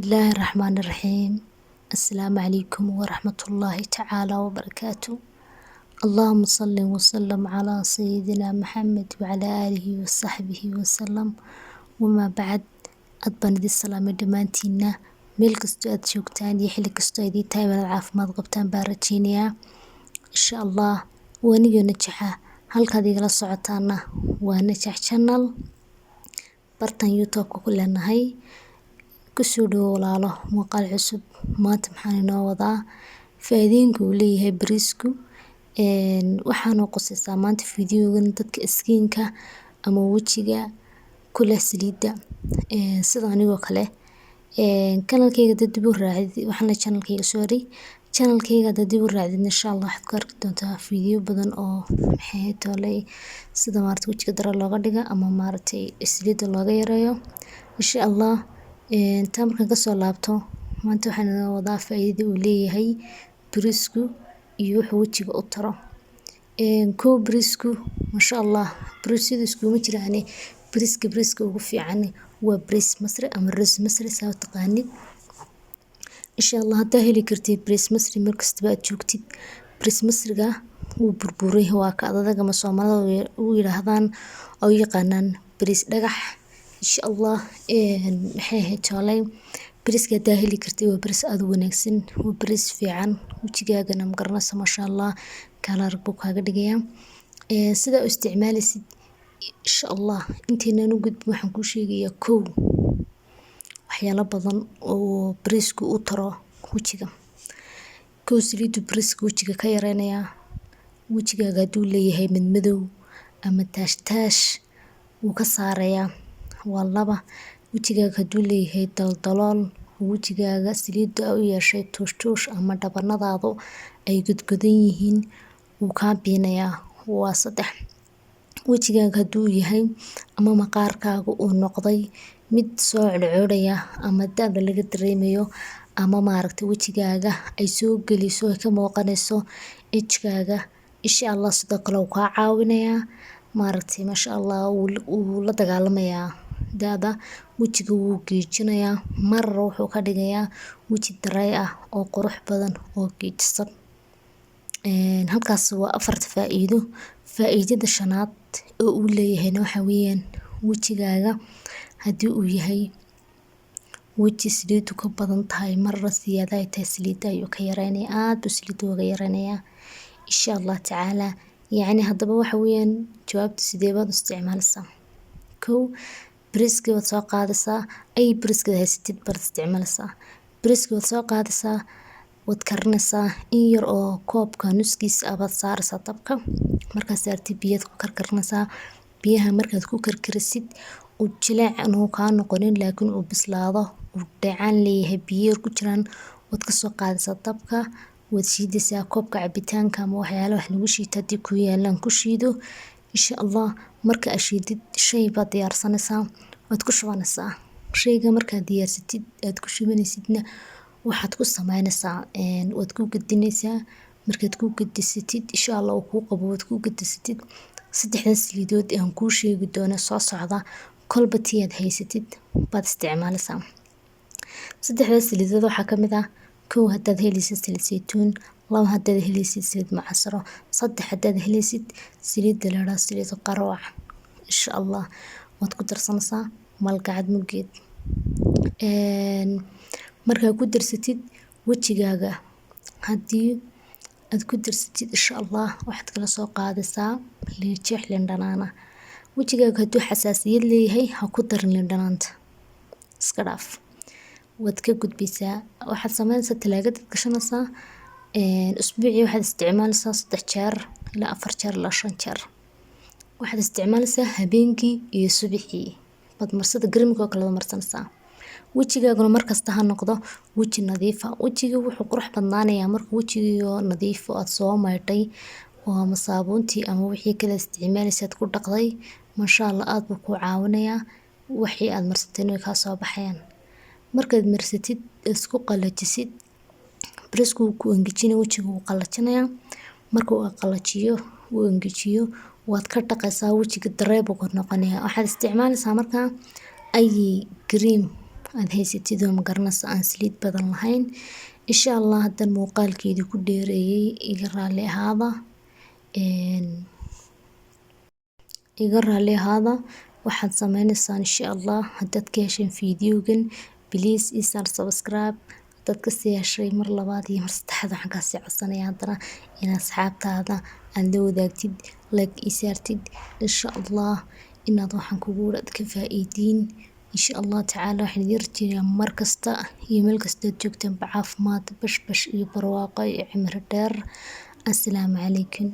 الله الرحمن الرحيم. السلام عليكم ورحمة الله تعالى وبركاته. اللهم صل وسلم على سيدنا محمد وعلى آله وصحبه وسلم. وما بعد، أدبان دي السلام دمانتينا ميل كستو أد شوكتان يحلي كستو أدي تايم العافماد قبتان بارتينيا إن شاء الله. ونيجو نجحة هالكا دي غلا سعطانا ونجح channel bartan youtube كلنا هاي kusoo dhawo walaalo muuqaal cusub. maanta maxaan inoo wadaa faa'iidooyinka uu leeyahay bariisku. waxaan qosaysaa maanta fiidiyogan dadka iskiinka ama wajiga kula saliida sida anigoo kale. kanalkayga dad dib u raacid waxaan channelkayga dad dib u raacid insha Allah waxaad ku arki doontaa fiidiyo badan oo maxay toolay sida maartay wajiga dara looga dhiga ama maartay saliida looga yareeyo insha Allah. inta markaan kasoo laabto maanta waxaan inoo wadaa faa'iidada uu leeyahay bariisku iyo wuxuu wajiga u taro. bariisku masha Allah bariisyada iskuma jiraan. bariiska ugu fiican waa bariis masri ama ris masri saa u taqaanid. insha Allah haddaa heli kartid bariis masri markastaba aad joogtid. bariis masriga wuu burburay waa ka adag ama Soomaalida u yiraahdaan oo yaqaanaan bariis dhagax. insha Allah maxay toolay bariiska haddaa heli kartid waa bariis aad u wanaagsan, waa bariis fiican wajigaagana ma garanaysa masha Allah kala rag buu kaaga dhigayaa. sida u isticmaalaysid insha Allah inteenan u gudbin waxaan kuu sheegayaa kow waxyaalo badan oo bariisku u taro wajiga. kow saliidu bariisku wajiga ka yareynaya. wajigaaga haduu leeyahay madmadow ama taash wuu ka saarayaa. waa laba wajigaaga haduu leeyahay daldalool wajigaaga saliida u yeeshay tuush ama dhabanadaadu ay godgodan yihiin wuu ka biinayaa. waa saddex wajigaaga haduu yahay ama maqaarkaaga uu noqday mid soo celcelaya ama daab laga dareemayo ama maaragtay wajigaaga ay soo galiso ay ka muuqanayso ejkaaga insha Allah sidoo kale uu ka caawinayaa maaragtay masha Allah uu la dagaalamayaa daada wajiga wuu geejinayaa mar wuxuu ka dhigayaa waji daray ah oo qurux badan oo geejisan. halkaas waa afarta faa'iido. faa'iidada shanaad oo uu leeyahay waxa weeyaan wajigaaga hadii uu yahay waji saliidu ka badan tahay marra siyaada ay tahay saliida ayuu ka yareynayaa aad buu saliida uga yareynayaa insha Allah tacaala. يعني haddaba waxa weeyaan jawaabta sidee baad u isticmaalaysaa. kow bariiska waad soo qaadaysaa ay bariiska haysatid baad isticmaalaysaa. bariiska waad soo qaadaysaa waad karinaysaa in yar oo koobka nuskiisa abaad saaraysaa dabka. markaas saartid biyaad ku karkarinaysaa. biyaha markaad ku karkarisid uu jilaac inuu ka noqonin laakiin uu bislaado uu dhacaan leeyahay biyo ku jiraan waad ka soo qaadaysaa dabka waad shiidaysaa koobka cabitaanka ama waxyaalo wax lagu shiito hadii ku yaalaan ku shiido insha Allah. marka aad shiidid shay baad diyaarsanaysaa waad ku shubanaysaa. shayga markaad diyaarsatid aad ku shubanaysidna waxaad ku samaynaysaa waad ku gadinaysaa. markaad ku gadisatid insha Allah uu ku qabo waad ku gadisatid saddexdaas saliidood aan kuu sheegi doono soo socda kolba tii aad haysatid baad isticmaalaysaa. saddexdaas saliidood waxaa kamid ah kow haddaad helaysid saliid saytuun, laba haddaad helaysid saliid macasaro, saddex haddaad helaysid saliid dalaara saliid qarooc insha Allah waad ku darsanaysaa malgacad mugeed. markaa ku darsatid wajigaaga hadii aad ku darsatid insha Allah waxaad kala soo qaadaysaa liin dhanaana. wajigaaga haduu xasaasiyad leeyahay ha ku darin liin dhanaanta iska dhaaf waad ka gudbisaa. waxaad samaynaysaa talaagada gashanaysaa usbuucii waxaad isticmaalaysaa 3 jeer ilaa 4 jeer ilaa 5 jeer. waxaad isticmaalaysaa habeenkii iyo subaxii bad marsada garimka oo kala marsanaysaa. wajigaaguna markasta ha noqdo waji nadiif ah. wajiga wuxuu qurux badnaanayaa marka wajiga nadiif aad soo maydhay oo ama saabuuntii ama wixii kale isticmaalaysid ku dhaqday masha Allah aad buu ku caawinayaa wixii aad marsatay inay ka soo baxayaan. markaad marsatid isku qalajisid bariisku ku angajinaa wajiga uu qalajinayaa. marka uu qalajiyo uu angajiyo waad ka dhaqaysaa wajiga dareeb uu noqonayaa. waxaad isticmaalaysaa markaa ay cream aad haysatid oo magaranaysa aan saliid badan lahayn. Insha Allah hadan muuqaalkeedii ku dheereeyay iga raali ahaada. Waxaad sameynaysaa insha Allah haddaad ka hesheen fiidiyowgan please isaar subscribe. Haddaad ka sii heshay mar labaad iyo mar saddexaad waxaan kaa sii codsanayaa haddana inaad asxaabtaada aad la wadaagtid like isaartid insha Allah inaad waxaan kugu wada ka faa'iidiin insha Allah tacaala. waxaan idin rajeynayaa mar kasta iyo meel kasta aad joogtaan caafimaad bash iyo barwaaqo iyo cimri dheer. Assalaamu calaykum.